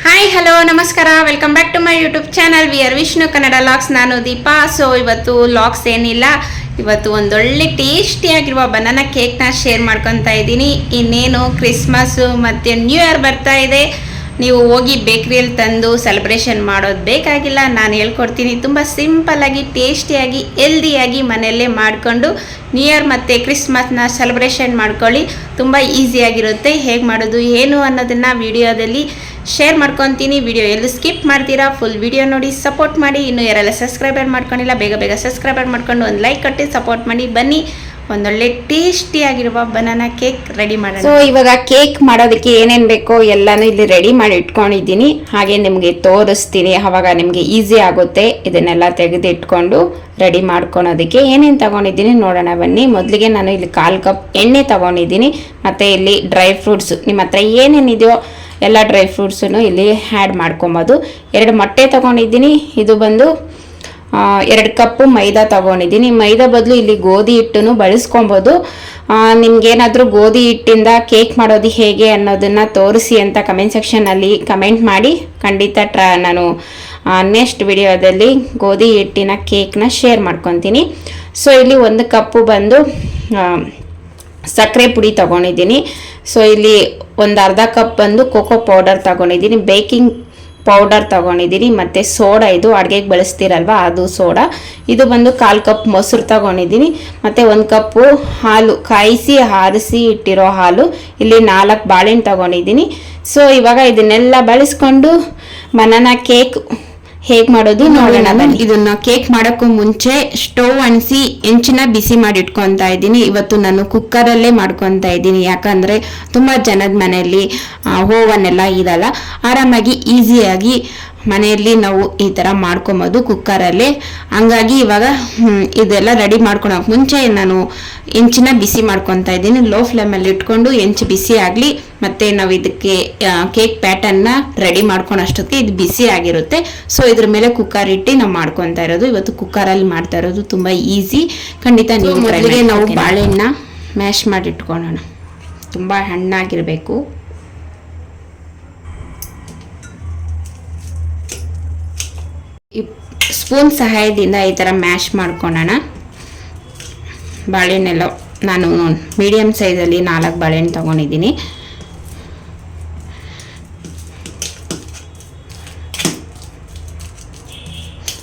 Hi hello ನಮಸ್ಕಾರ, welcome back to my YouTube channel VR Vishnu Kannada logs. ನಾನು Deepa. So ಇವತ್ತು logs ಏನಿಲ್ಲ, ಇವತ್ತು ಒಂದೊಳ್ಳೆ ಟೇಸ್ಟಿಯಾಗಿರುವ ಬನಾನಾ ಕೇಕ್ನ ಶೇರ್ ಮಾಡ್ಕೊತಾ ಇದ್ದೀನಿ. ಇನ್ನೇನು ಕ್ರಿಸ್ಮಸ್ಸು ಮತ್ತು ನ್ಯೂ ಇಯರ್ ಬರ್ತಾ ಇದೆ. ನೀವು ಹೋಗಿ ಬೇಕ್ರಿಯಲ್ಲಿ ತಂದು ಸೆಲೆಬ್ರೇಷನ್ ಮಾಡೋದು ಬೇಕಾಗಿಲ್ಲ, ನಾನು ಹೇಳ್ಕೊಡ್ತೀನಿ. ತುಂಬ ಸಿಂಪಲ್ಲಾಗಿ ಟೇಸ್ಟಿಯಾಗಿ ಹೆಲ್ದಿಯಾಗಿ ಮನೆಯಲ್ಲೇ ಮಾಡಿಕೊಂಡು ನ್ಯೂ ಇಯರ್ ಮತ್ತು ಕ್ರಿಸ್ಮಸ್ನ ಸೆಲೆಬ್ರೇಷನ್ ಮಾಡ್ಕೊಳ್ಳಿ. ತುಂಬ ಈಸಿಯಾಗಿರುತ್ತೆ. ಹೇಗೆ ಮಾಡೋದು ಏನು ಅನ್ನೋದನ್ನು ವಿಡಿಯೋದಲ್ಲಿ ಶೇರ್ ಮಾಡ್ಕೊತೀನಿ. ವಿಡಿಯೋ ಎಲ್ಲೂ ಸ್ಕಿಪ್ ಮಾಡ್ತೀರಾ, ಫುಲ್ ವಿಡಿಯೋ ನೋಡಿ ಸಪೋರ್ಟ್ ಮಾಡಿ. ಇನ್ನು ಯಾರೆಲ್ಲ ಸಬ್ಸ್ಕ್ರೈಬರ್ ಮಾಡ್ಕೊಂಡಿಲ್ಲ ಬೇಗ ಬೇಗ ಸಬ್ಸ್ಕ್ರೈಬರ್ ಮಾಡ್ಕೊಂಡು ಒಂದು ಲೈಕ್ ಕೊಟ್ಟು ಸಪೋರ್ಟ್ ಮಾಡಿ. ಬನ್ನಿ ಒಂದೊಳ್ಳೆ ಟೇಸ್ಟಿಯಾಗಿರುವ ಬನಾನಾ ಕೇಕ್ ರೆಡಿ ಮಾಡೋಣ. ಸೊ ಇವಾಗ ಕೇಕ್ ಮಾಡೋದಕ್ಕೆ ಏನೇನು ಬೇಕೋ ಎಲ್ಲನೂ ಇಲ್ಲಿ ರೆಡಿ ಮಾಡಿ ಇಟ್ಕೊಂಡಿದ್ದೀನಿ. ಹಾಗೆ ನಿಮಗೆ ತೋರಿಸ್ತೀನಿ, ಆವಾಗ ನಿಮಗೆ ಈಸಿ ಆಗುತ್ತೆ. ಇದನ್ನೆಲ್ಲ ತೆಗೆದು ಇಟ್ಕೊಂಡು ರೆಡಿ ಮಾಡ್ಕೊಳೋದಕ್ಕೆ ಏನೇನು ತಗೊಂಡಿದ್ದೀನಿ ನೋಡೋಣ ಬನ್ನಿ. ಮೊದಲಿಗೆ ನಾನು ಇಲ್ಲಿ 1/4 ಕಪ್ ಎಣ್ಣೆ ತಗೊಂಡಿದ್ದೀನಿ. ಮತ್ತು ಇಲ್ಲಿ ಡ್ರೈ ಫ್ರೂಟ್ಸ್ ನಿಮ್ಮ ಹತ್ರ ಏನೇನಿದೆಯೋ ಎಲ್ಲ ಡ್ರೈ ಫ್ರೂಟ್ಸನ್ನು ಇಲ್ಲಿ ಆ್ಯಡ್ ಮಾಡ್ಕೊಬೋದು. 2 ಮೊಟ್ಟೆ ತಗೊಂಡಿದ್ದೀನಿ. ಇದು ಬಂದು 2 ಕಪ್ಪು ಮೈದಾ ತಗೊಂಡಿದ್ದೀನಿ. ಮೈದಾ ಬದಲು ಇಲ್ಲಿ ಗೋಧಿ ಹಿಟ್ಟನ್ನು ಬಳಸ್ಕೊಬೋದು. ನಿಮ್ಗೇನಾದರೂ ಗೋಧಿ ಹಿಟ್ಟಿಂದ ಕೇಕ್ ಮಾಡೋದು ಹೇಗೆ ಅನ್ನೋದನ್ನು ತೋರಿಸಿ ಅಂತ ಕಮೆಂಟ್ ಸೆಕ್ಷನಲ್ಲಿ ಕಮೆಂಟ್ ಮಾಡಿ. ಖಂಡಿತ ನಾನು ನೆಕ್ಸ್ಟ್ ವಿಡಿಯೋದಲ್ಲಿ ಗೋಧಿ ಹಿಟ್ಟಿನ ಕೇಕ್ನ ಶೇರ್ ಮಾಡ್ಕೊತೀನಿ. ಸೊ ಇಲ್ಲಿ 1 ಕಪ್ಪು ಬಂದು ಸಕ್ಕರೆ ಪುಡಿ ತಗೊಂಡಿದ್ದೀನಿ. ಸೊ ಇಲ್ಲಿ 1/2 ಕಪ್ ಬಂದು ಕೋಕೋ ಪೌಡರ್ ತಗೊಂಡಿದ್ದೀನಿ. ಬೇಕಿಂಗ್ ಪೌಡರ್ ತಗೊಂಡಿದ್ದೀನಿ. ಮತ್ತು ಸೋಡಾ, ಇದು ಅಡುಗೆಗೆ ಬಳಸ್ತೀರಲ್ವ ಅದು ಸೋಡಾ. ಇದು ಬಂದು 1/4 ಕಪ್ ಮೊಸರು ತಗೊಂಡಿದ್ದೀನಿ. ಮತ್ತು 1 ಕಪ್ಪು ಹಾಲು, ಕಾಯಿಸಿ ಆರಿಸಿ ಇಟ್ಟಿರೋ ಹಾಲು. ಇಲ್ಲಿ 4 ಬಾಳೆಹಣ್ಣು ತಗೊಂಡಿದ್ದೀನಿ. ಸೊ ಇವಾಗ ಇದನ್ನೆಲ್ಲ ಬಳಸ್ಕೊಂಡು ಬನಾನಾ ಕೇಕ್ ಹೇಗೆ ಮಾಡೋದು ನೋಡೋಣ ಬನ್ನಿ. ಇದನ್ನ ಕೇಕ್ ಮಾಡೋಕ್ಕೂ ಮುಂಚೆ ಸ್ಟವ್ ಅಣಿಸಿ ಹೆಂಚಿನ ಬಿಸಿ ಮಾಡಿ ಇಟ್ಕೊತಾ ಇದ್ದೀನಿ. ಇವತ್ತು ನಾನು ಕುಕ್ಕರಲ್ಲೇ ಮಾಡ್ಕೊತಾ ಇದ್ದೀನಿ. ಯಾಕಂದರೆ ತುಂಬ ಜನದ ಮನೆಯಲ್ಲಿ ಓವನ್ ಎಲ್ಲ ಇರಲ್ಲ. ಆರಾಮಾಗಿ ಈಸಿಯಾಗಿ ಮನೆಯಲ್ಲಿ ನಾವು ಈ ಥರ ಮಾಡ್ಕೊಬೋದು ಕುಕ್ಕರಲ್ಲೇ. ಹಂಗಾಗಿ ಇವಾಗ ಇದೆಲ್ಲ ರೆಡಿ ಮಾಡ್ಕೊಳಕ್ಕೆ ಮುಂಚೆ ನಾನು ಹೆಂಚಿನ ಬಿಸಿ ಮಾಡ್ಕೊತಾ ಇದ್ದೀನಿ. ಲೋ ಫ್ಲೇಮಲ್ಲಿ ಇಟ್ಕೊಂಡು ಹೆಂಚು ಬಿಸಿ ಆಗಲಿ. ಮತ್ತು ನಾವು ಇದಕ್ಕೆ ಕೇಕ್ ಪ್ಯಾಟರ್ನ ರೆಡಿ ಮಾಡ್ಕೊಳೋಷ್ಟೊತ್ತಿಗೆ ಇದು ಬಿಸಿ ಆಗಿರುತ್ತೆ. ಸೊ ಇದ್ರ ಮೇಲೆ ಕುಕ್ಕರ್ ಇಟ್ಟು ನಾವು ಮಾಡ್ಕೊತಾ ಇರೋದು. ಇವತ್ತು ಕುಕ್ಕರಲ್ಲಿ ಮಾಡ್ತಾ ಇರೋದು ತುಂಬ ಈಸಿ. ಖಂಡಿತ ನೀವು ಮೊದಲಿಗೆ ನಾವು ಬಾಳೆಹಣ್ಣ ಮ್ಯಾಶ್ ಮಾಡಿ ಇಟ್ಕೊಳ್ಳೋಣ. ತುಂಬ ಹಣ್ಣಾಗಿರಬೇಕು. ಸ್ಪೂನ್ ಸಹಾಯದಿಂದ ಈ ಥರ ಮ್ಯಾಶ್ ಮಾಡ್ಕೊಳ್ಳೋಣ. ಬಾಳೆಹಣ್ಣೆಲ್ಲ ನಾನು ಮೀಡಿಯಮ್ ಸೈಜಲ್ಲಿ 4 ಬಾಳೆಹಣ್ಣು ತೊಗೊಂಡಿದ್ದೀನಿ.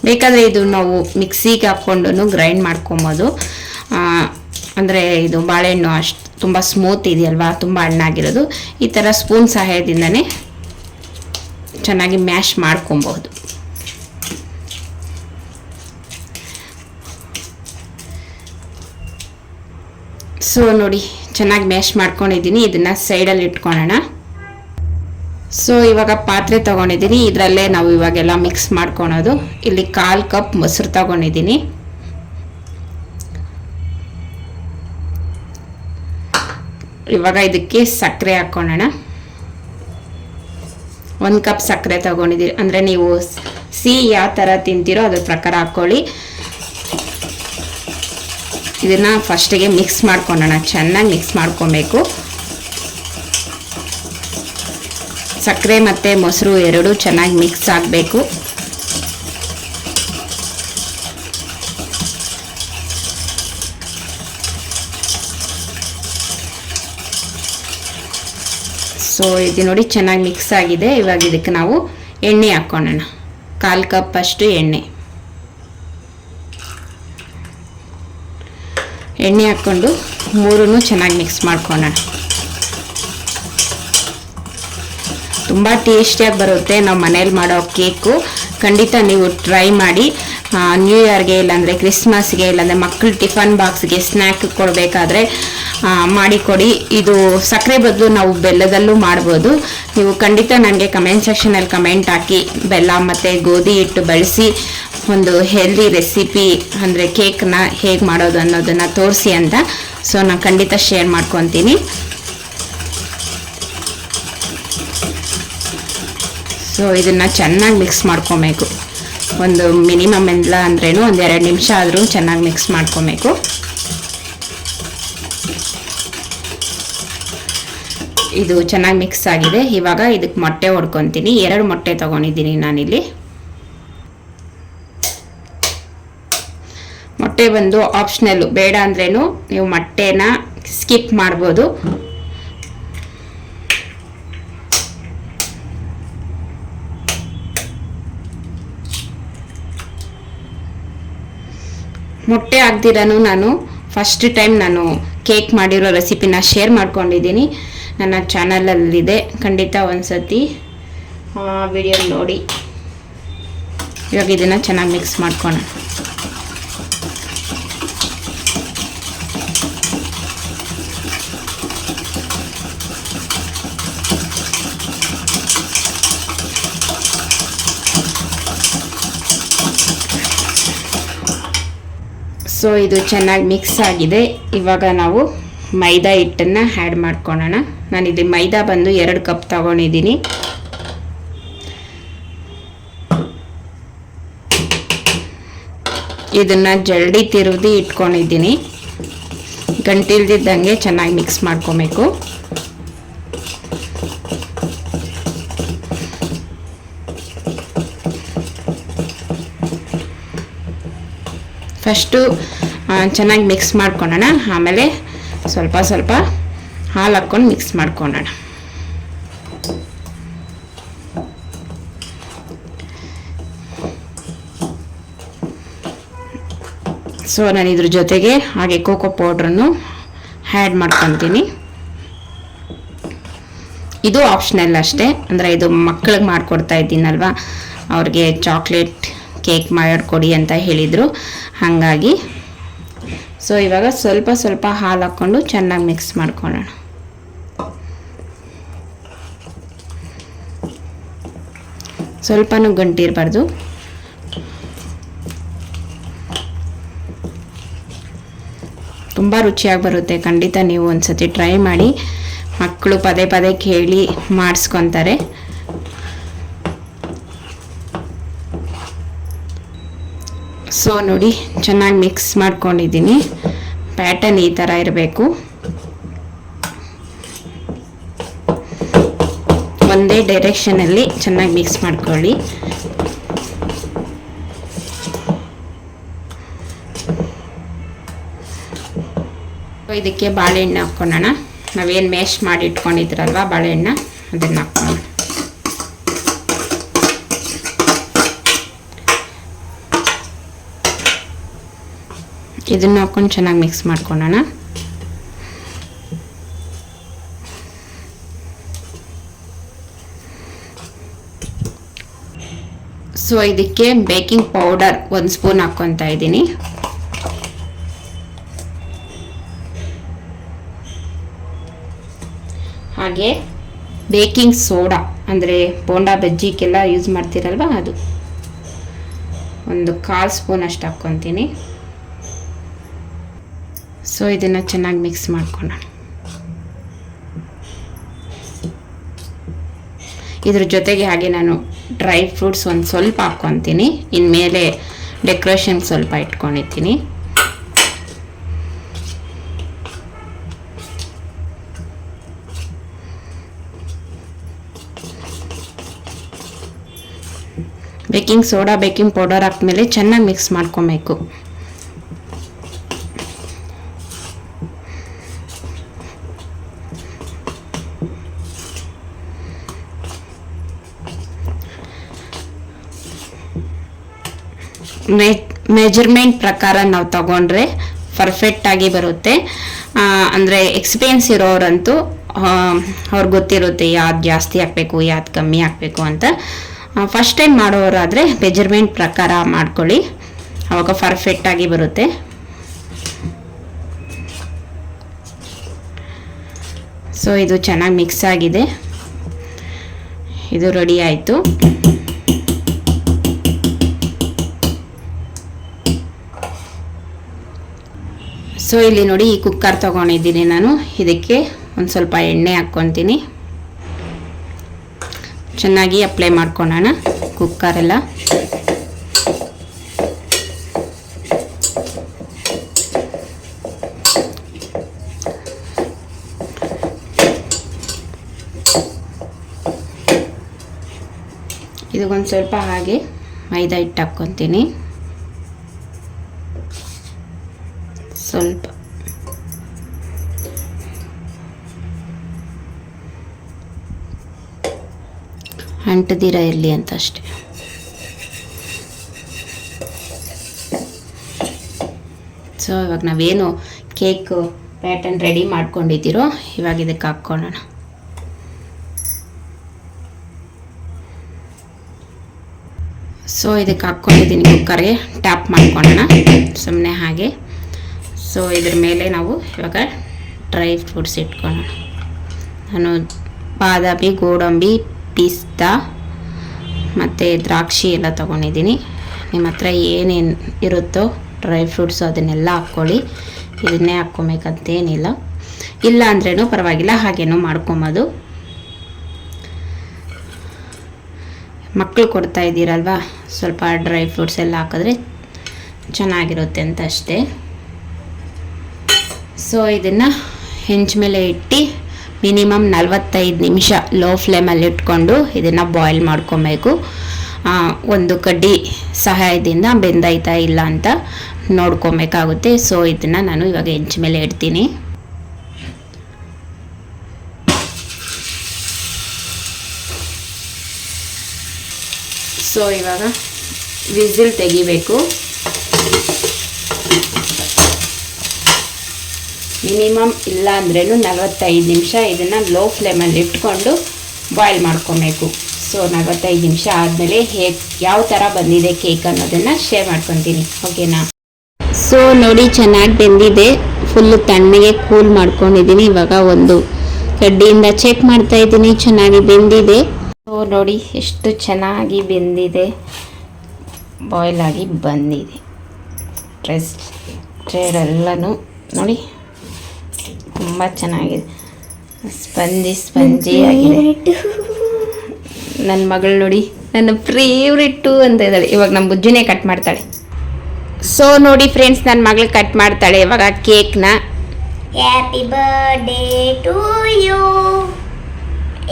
ಬೇಕಾದರೆ ಇದು ನಾವು ಮಿಕ್ಸಿಗೆ ಹಾಕ್ಕೊಂಡು ಗ್ರೈಂಡ್ ಮಾಡ್ಕೊಬೋದು. ಅಂದರೆ ಇದು ಬಾಳೆಹಣ್ಣು ಅಷ್ಟು ತುಂಬ ಸ್ಮೂತ್ ಇದೆಯಲ್ವಾ, ತುಂಬ ಹಣ್ಣಾಗಿರೋದು. ಈ ಥರ ಸ್ಪೂನ್ ಸಹಾಯದಿಂದನೇ ಚೆನ್ನಾಗಿ ಮ್ಯಾಶ್ ಮಾಡ್ಕೊಬಹುದು. ಸೊ ನೋಡಿ, ಚೆನ್ನಾಗಿ ಮ್ಯಾಶ್ ಮಾಡ್ಕೊಂಡಿದ್ದೀನಿ. ಇದನ್ನು ಸೈಡಲ್ಲಿ ಇಟ್ಕೊಳ್ಳೋಣ. ಸೊ ಇವಾಗ ಪಾತ್ರೆ ತೊಗೊಂಡಿದ್ದೀನಿ. ಇದರಲ್ಲೇ ನಾವು ಇವಾಗೆಲ್ಲ ಮಿಕ್ಸ್ ಮಾಡ್ಕೊಳೋದು. ಇಲ್ಲಿ 1/4 ಕಪ್ ಮೊಸರು ತೊಗೊಂಡಿದ್ದೀನಿ. ಇವಾಗ ಇದಕ್ಕೆ ಸಕ್ಕರೆ ಹಾಕ್ಕೊಳ್ಳೋಣ. 1 ಕಪ್ ಸಕ್ಕರೆ ತೊಗೊಂಡಿದ್ದೀರಿ. ಅಂದರೆ ನೀವು ಸಿಹಿ ಯಾವ ಥರ ತಿಂತೀರೋ ಅದ್ರ ಪ್ರಕಾರ ಹಾಕ್ಕೊಳ್ಳಿ. ಇದನ್ನು ಫಸ್ಟಿಗೆ ಮಿಕ್ಸ್ ಮಾಡ್ಕೊಳ್ಳೋಣ. ಚೆನ್ನಾಗಿ ಮಿಕ್ಸ್ ಮಾಡ್ಕೊಬೇಕು. ಸಕ್ಕರೆ ಮತ್ತು ಮೊಸರು ಎರಡೂ ಚೆನ್ನಾಗಿ ಮಿಕ್ಸ್ ಆಗಬೇಕು. ಸೊ ಇದು ನೋಡಿ ಚೆನ್ನಾಗಿ ಮಿಕ್ಸ್ ಆಗಿದೆ. ಇವಾಗ ಇದಕ್ಕೆ ನಾವು ಎಣ್ಣೆ ಹಾಕ್ಕೊಳ್ಳೋಣ. 1/4 ಕಪ್ ಅಷ್ಟು ಎಣ್ಣೆ ಹಾಕ್ಕೊಂಡು ಮೂರನ್ನು ಚೆನ್ನಾಗಿ ಮಿಕ್ಸ್ ಮಾಡ್ಕೊಳ್ಳೋಣ. ತುಂಬ ಟೇಸ್ಟಿಯಾಗಿ ಬರುತ್ತೆ ನಾವು ಮನೇಲಿ ಮಾಡೋ ಕೇಕು. ಖಂಡಿತ ನೀವು ಟ್ರೈ ಮಾಡಿ. ನ್ಯೂ ಇಯರ್ಗೆ, ಇಲ್ಲಾಂದರೆ ಕ್ರಿಸ್ಮಸ್ಗೆ, ಇಲ್ಲಾಂದರೆ ಮಕ್ಕಳು ಟಿಫನ್ ಬಾಕ್ಸ್ಗೆ ಸ್ನ್ಯಾಕ್ ಕೊಡಬೇಕಾದ್ರೆ ಮಾಡಿಕೊಡಿ. ಇದು ಸಕ್ಕರೆ ಬದಲು ನಾವು ಬೆಲ್ಲದಲ್ಲೂ ಮಾಡ್ಬೋದು. ನೀವು ಖಂಡಿತ ನನಗೆ ಕಮೆಂಟ್ ಸೆಕ್ಷನಲ್ಲಿ ಕಮೆಂಟ್ ಹಾಕಿ ಬೆಲ್ಲ ಮತ್ತು ಗೋಧಿ ಹಿಟ್ಟು ಬಳಸಿ ಒಂದು ಹೆಲ್ದಿ ರೆಸಿಪಿ ಅಂದರೆ ಕೇಕ್ನ ಹೇಗೆ ಮಾಡೋದು ಅನ್ನೋದನ್ನು ತೋರಿಸಿ ಅಂತ. ಸೊ ನಾನು ಖಂಡಿತ ಶೇರ್ ಮಾಡ್ಕೊತೀನಿ. ಸೊ ಇದನ್ನು ಚೆನ್ನಾಗಿ ಮಿಕ್ಸ್ ಮಾಡ್ಕೊಬೇಕು. ಒಂದು ಮಿನಿಮಮ್ ಎಲ್ಲ ಅಂದ್ರೇನು ಒಂದು 2 ನಿಮಿಷ ಆದರೂ ಚೆನ್ನಾಗಿ ಮಿಕ್ಸ್ ಮಾಡ್ಕೊಬೇಕು. ಇದು ಚೆನ್ನಾಗಿ ಮಿಕ್ಸ್ ಆಗಿದೆ. ಇವಾಗ ಇದಕ್ಕೆ ಮೊಟ್ಟೆ ಹೊಡ್ಕೊತೀನಿ. 2 ಮೊಟ್ಟೆ ತೊಗೊಂಡಿದ್ದೀನಿ ನಾನಿಲ್ಲಿ. ಮೊಟ್ಟೆ ಬಂದು ಆಪ್ಷನಲ್ಲು, ಬೇಡ ಅಂದ್ರೇನು ನೀವು ಮೊಟ್ಟೆನ ಸ್ಕಿಪ್ ಮಾಡ್ಬೋದು. ಮೊಟ್ಟೆ ಹಾಕ್ದಿರನು ನಾನು ಫಸ್ಟ್ ಟೈಮ್ ನಾನು ಕೇಕ್ ಮಾಡಿರೋ ರೆಸಿಪಿನ ಶೇರ್ ಮಾಡ್ಕೊಂಡಿದ್ದೀನಿ, ನನ್ನ ಚಾನಲಲ್ಲಿದೆ. ಖಂಡಿತ ಒಂದ್ಸತಿ ವಿಡಿಯೋ ನೋಡಿ. ಇವಾಗ ಇದನ್ನು ಚೆನ್ನಾಗಿ ಮಿಕ್ಸ್ ಮಾಡ್ಕೋಣ. ಸೊ ಇದು ಚೆನ್ನಾಗಿ ಮಿಕ್ಸ್ ಆಗಿದೆ. ಇವಾಗ ನಾವು ಮೈದಾ ಹಿಟ್ಟನ್ನು ಆ್ಯಡ್ ಮಾಡ್ಕೊಳ್ಳೋಣ. ನಾನಿದು ಮೈದಾ ಬಂದು 2 ಕಪ್ ತಗೊಂಡಿದ್ದೀನಿ. ಇದನ್ನು ಜಲ್ದಿ ತಿರುಗಿ ಇಟ್ಕೊಂಡಿದ್ದೀನಿ. ಗಂಟಿಲ್ದಿದ್ದಂಗೆ ಚೆನ್ನಾಗಿ ಮಿಕ್ಸ್ ಮಾಡ್ಕೊಬೇಕು. ಫಸ್ಟು ಚೆನ್ನಾಗಿ ಮಿಕ್ಸ್ ಮಾಡ್ಕೊಳ್ಳೋಣ, ಆಮೇಲೆ ಸ್ವಲ್ಪ ಸ್ವಲ್ಪ ಹಾಲು ಹಾಕ್ಕೊಂಡು ಮಿಕ್ಸ್ ಮಾಡ್ಕೊಳ್ಳೋಣ. ಸೊ ನಾನು ಇದ್ರ ಜೊತೆಗೆ ಹಾಗೆ ಕೋಕೋ ಪೌಡ್ರನ್ನು ಆ್ಯಡ್ ಮಾಡ್ಕೊತೀನಿ. ಇದು ಆಪ್ಷನಲ್ ಅಷ್ಟೇ, ಅಂದರೆ ಇದು ಮಕ್ಕಳಿಗೆ ಮಾಡಿಕೊಡ್ತಾ ಇದ್ದೀನಲ್ವ, ಅವ್ರಿಗೆ ಚಾಕ್ಲೇಟ್ ಕೇಕ್ ಮಾಡಿಕೊಡಿ ಅಂತ ಹೇಳಿದರು, ಹಾಗಾಗಿ. ಸೊ ಇವಾಗ ಸ್ವಲ್ಪ ಸ್ವಲ್ಪ ಹಾಲು ಹಾಕ್ಕೊಂಡು ಚೆನ್ನಾಗಿ ಮಿಕ್ಸ್ ಮಾಡ್ಕೊಳ್ಳೋಣ. ಸ್ವಲ್ಪನೂ ಗಂಟಿರಬಾರ್ದು. ತುಂಬ ರುಚಿಯಾಗಿ ಬರುತ್ತೆ. ಖಂಡಿತ ನೀವು ಒಂದ್ಸತಿ ಟ್ರೈ ಮಾಡಿ. ಮಕ್ಕಳು ಪದೇ ಪದೇ ಕೇಳಿ ಮಾಡಿಸ್ಕೊತಾರೆ. ಸೊ ನೋಡಿ, ಚೆನ್ನಾಗಿ ಮಿಕ್ಸ್ ಮಾಡ್ಕೊಂಡಿದ್ದೀನಿ. ಪ್ಯಾಟರ್ನ್ ಈ ಥರ ಇರಬೇಕು. ಒಂದೇ ಡೈರೆಕ್ಷನಲ್ಲಿ ಚೆನ್ನಾಗಿ ಮಿಕ್ಸ್ ಮಾಡ್ಕೊಳ್ಳಿ. ಇದಕ್ಕೆ ಬಾಳೆಹಣ್ಣು ಹಾಕ್ಕೊಳ್ಳೋಣ. ನಾವೇನು ಮ್ಯಾಶ್ ಮಾಡಿ ಇಟ್ಕೊಂಡಿದ್ರಲ್ವ ಬಾಳೆಹಣ್ಣ, ಅದನ್ನು ಹಾಕ್ಕೊಳ್ಳೋಣ. ಇದನ್ನು ಹಾಕ್ಕೊಂಡು ಚೆನ್ನಾಗಿ ಮಿಕ್ಸ್ ಮಾಡ್ಕೊಳ್ಳೋಣ. ಸೊ ಇದಕ್ಕೆ ಬೇಕಿಂಗ್ ಪೌಡರ್ 1 ಸ್ಪೂನ್ ಹಾಕ್ಕೊತಾ ಇದ್ದೀನಿ. ಹಾಗೆ ಬೇಕಿಂಗ್ ಸೋಡಾ, ಅಂದರೆ ಬೋಂಡಾ ಬಜ್ಜಿಗೆಲ್ಲ ಯೂಸ್ ಮಾಡ್ತೀರಲ್ವ, ಅದು 1/4 ಸ್ಪೂನ್ ಅಷ್ಟು ಹಾಕ್ಕೊತೀನಿ. ಸೊ ಇದನ್ನು ಚೆನ್ನಾಗಿ ಮಿಕ್ಸ್ ಮಾಡ್ಕೊಳ್ಳೋಣ. ಇದ್ರ ಜೊತೆಗೆ ಹಾಗೆ ನಾನು ಡ್ರೈ ಫ್ರೂಟ್ಸ್ ಒಂದು ಸ್ವಲ್ಪ ಹಾಕ್ಕೊತೀನಿ. ಇನ್ಮೇಲೆ ಡೆಕೋರೇಷನ್ ಸ್ವಲ್ಪ ಇಟ್ಕೊಂಡಿದ್ದೀನಿ. ಬೇಕಿಂಗ್ ಸೋಡಾ ಬೇಕಿಂಗ್ ಪೌಡರ್ ಹಾಕ್ಮೇಲೆ ಚೆನ್ನಾಗಿ ಮಿಕ್ಸ್ ಮಾಡ್ಕೊಬೇಕು. ಮೆಜರ್ಮೆಂಟ್ ಪ್ರಕಾರ ನಾವು ತಗೊಂಡ್ರೆ ಪರ್ಫೆಕ್ಟಾಗಿ ಬರುತ್ತೆ. ಅಂದರೆ ಎಕ್ಸ್ಪೀರಿಯನ್ಸ್ ಇರೋರಂತೂ ಅವ್ರಿಗೆ ಗೊತ್ತಿರುತ್ತೆ ಯಾವ್ದು ಜಾಸ್ತಿ ಹಾಕಬೇಕು ಯಾವ್ದು ಕಮ್ಮಿ ಹಾಕಬೇಕು ಅಂತ. ಫಸ್ಟ್ ಟೈಮ್ ಮಾಡೋರಾದರೆ ಮೆಜರ್ಮೆಂಟ್ ಪ್ರಕಾರ ಮಾಡ್ಕೊಳ್ಳಿ, ಆವಾಗ ಪರ್ಫೆಕ್ಟಾಗಿ ಬರುತ್ತೆ. ಸೊ ಇದು ಚೆನ್ನಾಗಿ ಮಿಕ್ಸ್ ಆಗಿದೆ. ಇದು ರೆಡಿ ಆಯಿತು. ಸೊ ಇಲ್ಲಿ ನೋಡಿ, ಈ ಕುಕ್ಕರ್ ತೊಗೊಂಡಿದ್ದೀನಿ ನಾನು. ಇದಕ್ಕೆ ಒಂದು ಸ್ವಲ್ಪ ಎಣ್ಣೆ ಹಾಕ್ಕೊತೀನಿ. ಚೆನ್ನಾಗಿ ಅಪ್ಲೈ ಮಾಡ್ಕೊಳ್ಳೋಣ ಕುಕ್ಕರೆಲ್ಲ. ಇದಕ್ಕೊಂದು ಸ್ವಲ್ಪ ಹಾಗೆ ಮೈದಾ ಹಿಟ್ಟು ಹಾಕ್ಕೊತೀನಿ. ಸ್ವಲ್ಪ ಅಂಟದಿರ ಇರಲಿ ಅಂತ ಅಷ್ಟೆ. ಸೊ ಇವಾಗ ನಾವೇನು ಕೇಕ್ ಪ್ಯಾಟರ್ನ್ ರೆಡಿ ಮಾಡ್ಕೊಂಡಿದ್ದೀರೋ ಇವಾಗ ಇದಕ್ಕೆ ಹಾಕ್ಕೊಳ್ಳೋಣ. ಸೊ ಇದಕ್ಕೆ ಹಾಕ್ಕೊಂಡಿದ್ದೀನಿ, ಕುಕ್ಕರ್ಗೆ ಟ್ಯಾಪ್ ಮಾಡ್ಕೊಳ್ಳೋಣ ಸುಮ್ಮನೆ ಹಾಗೆ. ಸೊ ಇದ್ರ ಮೇಲೆ ನಾವು ಇವಾಗ ಡ್ರೈ ಫ್ರೂಟ್ಸ್ ಇಟ್ಕೊಳ್ಳೋಣ. ನಾನು ಬಾದಾಮಿ, ಗೋಡಂಬಿ, ಪಿಸ್ತಾ ಮತ್ತು ದ್ರಾಕ್ಷಿ ಎಲ್ಲ ತೊಗೊಂಡಿದ್ದೀನಿ. ನಿಮ್ಮ ಹತ್ರ ಏನೇನು ಇರುತ್ತೋ ಡ್ರೈ ಫ್ರೂಟ್ಸು ಅದನ್ನೆಲ್ಲ ಹಾಕ್ಕೊಳ್ಳಿ. ಇದನ್ನೇ ಹಾಕ್ಕೊಬೇಕಂತೇನಿಲ್ಲ, ಇಲ್ಲ ಅಂದ್ರೂ ಪರವಾಗಿಲ್ಲ, ಹಾಗೇನೂ ಮಾಡ್ಕೊಬೋದು. ಮಕ್ಕಳು ಕೊಡ್ತಾ ಇದ್ದೀರಲ್ವ, ಸ್ವಲ್ಪ ಡ್ರೈ ಫ್ರೂಟ್ಸ್ ಎಲ್ಲ ಹಾಕಿದ್ರೆ ಚೆನ್ನಾಗಿರುತ್ತೆ ಅಂತ ಅಷ್ಟೇ. ಸೊ ಇದನ್ನು ಹೆಂಚು ಮೇಲೆ ಇಟ್ಟು ಮಿನಿಮಮ್ 45 ನಿಮಿಷ ಲೋ ಫ್ಲೇಮಲ್ಲಿ ಇಟ್ಕೊಂಡು ಇದನ್ನು ಬಾಯ್ಲ್ ಮಾಡ್ಕೊಬೇಕು. ಒಂದು ಕಡ್ಡಿ ಸಹಾಯದಿಂದ ಬೆಂದೈತಾ ಇಲ್ಲ ಅಂತ ನೋಡ್ಕೊಬೇಕಾಗುತ್ತೆ. ಸೊ ಇದನ್ನು ನಾನು ಇವಾಗ ಹೆಂಚು ಮೇಲೆ ಇಡ್ತೀನಿ. ಸೊ ಇವಾಗ ವಿಸಿಲ್ ತೆಗಿಬೇಕು. ಮಿನಿಮಮ್ ಇಲ್ಲ ಅಂದ್ರೂ 45 ನಿಮಿಷ ಇದನ್ನು ಲೋ ಫ್ಲೇಮಲ್ಲಿ ಇಟ್ಕೊಂಡು ಬಾಯ್ಲ್ ಮಾಡ್ಕೊಬೇಕು. ಸೊ 45 ನಿಮಿಷ ಆದಮೇಲೆ ಯಾವ ಥರ ಬಂದಿದೆ ಕೇಕ್ ಅನ್ನೋದನ್ನು ಶೇರ್ ಮಾಡ್ಕೊತೀನಿ, ಓಕೆನಾ? ಸೊ ನೋಡಿ, ಚೆನ್ನಾಗಿ ಬೆಂದಿದೆ. ಫುಲ್ಲು ತಣ್ಣಗೆ ಕೂಲ್ ಮಾಡ್ಕೊಂಡಿದ್ದೀನಿ. ಇವಾಗ ಒಂದು ಕಡ್ಡಿಯಿಂದ ಚೆಕ್ ಮಾಡ್ತಾ ಇದ್ದೀನಿ, ಚೆನ್ನಾಗಿ ಬೆಂದಿದೆ. ಸೊ ನೋಡಿ ಎಷ್ಟು ಚೆನ್ನಾಗಿ ಬೆಂದಿದೆ, ಬಾಯ್ಲ್ ಆಗಿ ಬಂದಿದೆ. ಟ್ರೇರೆಲ್ಲನೂ ನೋಡಿ ತುಂಬ ಚೆನ್ನಾಗಿದೆ, ಸ್ಪಂಜಿ ಆಗಿದೆ. ನನ್ನ ಮಗಳು ನೋಡಿ ನನ್ನ ಫೇವ್ರೆಟ್ಟು ಅಂತ ಇದ್ದಾಳೆ. ಇವಾಗ ನಮ್ಮ ಬುಜ್ಜಿನೇ ಕಟ್ ಮಾಡ್ತಾಳೆ. ಸೊ ನೋಡಿ ಫ್ರೆಂಡ್ಸ್, ನನ್ನ ಮಗಳು ಕಟ್ ಮಾಡ್ತಾಳೆ ಇವಾಗ ಕೇಕ್ನ. Happy birthday to you.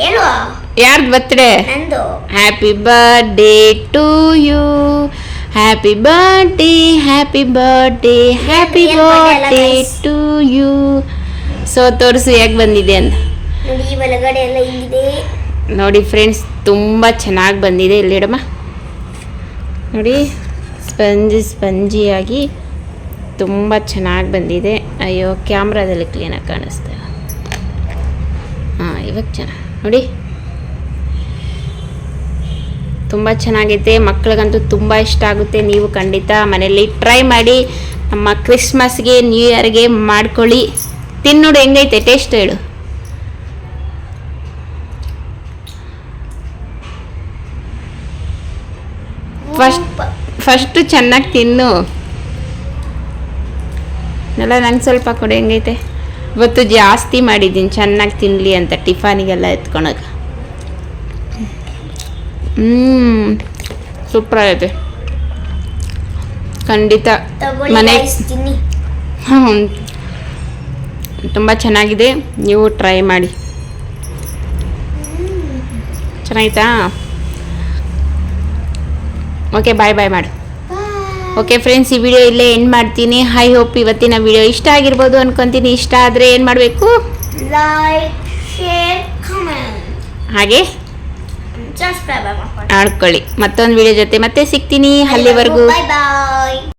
ಹೇಳು, ಯಾರ್ದು ಬರ್ತ್ಡೇ? ನಂದು. Happy birthday to you, happy birthday, happy birthday, happy birthday to you. So ತೋರಿಸು ಹೇಗೆ ಬಂದಿದೆ ಅಂತ. ನೋಡಿ ಒಳಗಡೆ ಎಲ್ಲ ಇದೆ. ನೋಡಿ ಫ್ರೆಂಡ್ಸ್, ತುಂಬ ಚೆನ್ನಾಗಿ ಬಂದಿದೆ. ಇಲ್ಲಿಡಮ್ಮ ನೋಡಿ, ಸ್ಪಂಜಿಯಾಗಿ ತುಂಬ ಚೆನ್ನಾಗಿ ಬಂದಿದೆ. ಅಯ್ಯೋ, ಕ್ಯಾಮ್ರಾದಲ್ಲಿ ಕ್ಲೀನಾಗಿ ಕಾಣಿಸ್ತಾ. ಹಾಂ, ಇವಾಗ ಚೆನ್ನಾಗಿ ನೋಡಿ, ತುಂಬ ಚೆನ್ನಾಗಿದೆ. ಮಕ್ಕಳಿಗಂತೂ ತುಂಬ ಇಷ್ಟ ಆಗುತ್ತೆ. ನೀವು ಖಂಡಿತ ಮನೆಯಲ್ಲಿ ಟ್ರೈ ಮಾಡಿ. ನಮ್ಮ ಕ್ರಿಸ್ಮಸ್ಗೆ, ನ್ಯೂ ಇಯರ್ಗೆ ಮಾಡ್ಕೊಳ್ಳಿ. ತಿನ್ನೋಡು ಹೆಂಗೈತೆ, ಟೇಸ್ಟ್ ಹೇಳು. ಫಸ್ಟು ಚೆನ್ನಾಗಿ ತಿನ್ನು. ಎಲ್ಲ ನಂಗೆ ಸ್ವಲ್ಪ ಕೊಡು, ಹೆಂಗೈತೆ. ಇವತ್ತು ಜಾಸ್ತಿ ಮಾಡಿದ್ದೀನಿ ಚೆನ್ನಾಗಿ ತಿನ್ನಲಿ ಅಂತ, ಟಿಫಾನಿಗೆಲ್ಲ ಎತ್ಕೊಳಕ್ಕೆ. ಸೂಪರ್ ಆಗೈತೆ ಖಂಡಿತ. ಮನೆ ತುಂಬ ಚೆನ್ನಾಗಿದೆ, ನೀವು ಟ್ರೈ ಮಾಡಿ. ಚೆನ್ನಾಗಿತ್ತಾ? ಓಕೆ, ಬಾಯ್ ಮಾಡು. ಓಕೆ ಫ್ರೆಂಡ್ಸ್, ಈ ವಿಡಿಯೋ ಇಲ್ಲೇ ಎಂಡ್ ಮಾಡ್ತೀನಿ. ಐ ಹೋಪ್ ಇವತ್ತಿನ ವಿಡಿಯೋ ಇಷ್ಟ ಆಗಿರ್ಬೋದು ಅನ್ಕೊತೀನಿ. ಇಷ್ಟ ಆದರೆ ಏನು ಮಾಡಬೇಕು? ಲೈಕ್, ಶೇರ್, ಕಮೆಂಟ್, ಹಾಗೆ ಸಬ್ಸ್ಕ್ರೈಬ್ ಮಾಡ್ಕೊಳ್ಳಿ. ಮತ್ತೊಂದು ವಿಡಿಯೋ ಜೊತೆ ಮತ್ತೆ ಸಿಗ್ತೀನಿ. ಅಲ್ಲಿವರೆಗೂ ಬೈ ಬಾಯ್.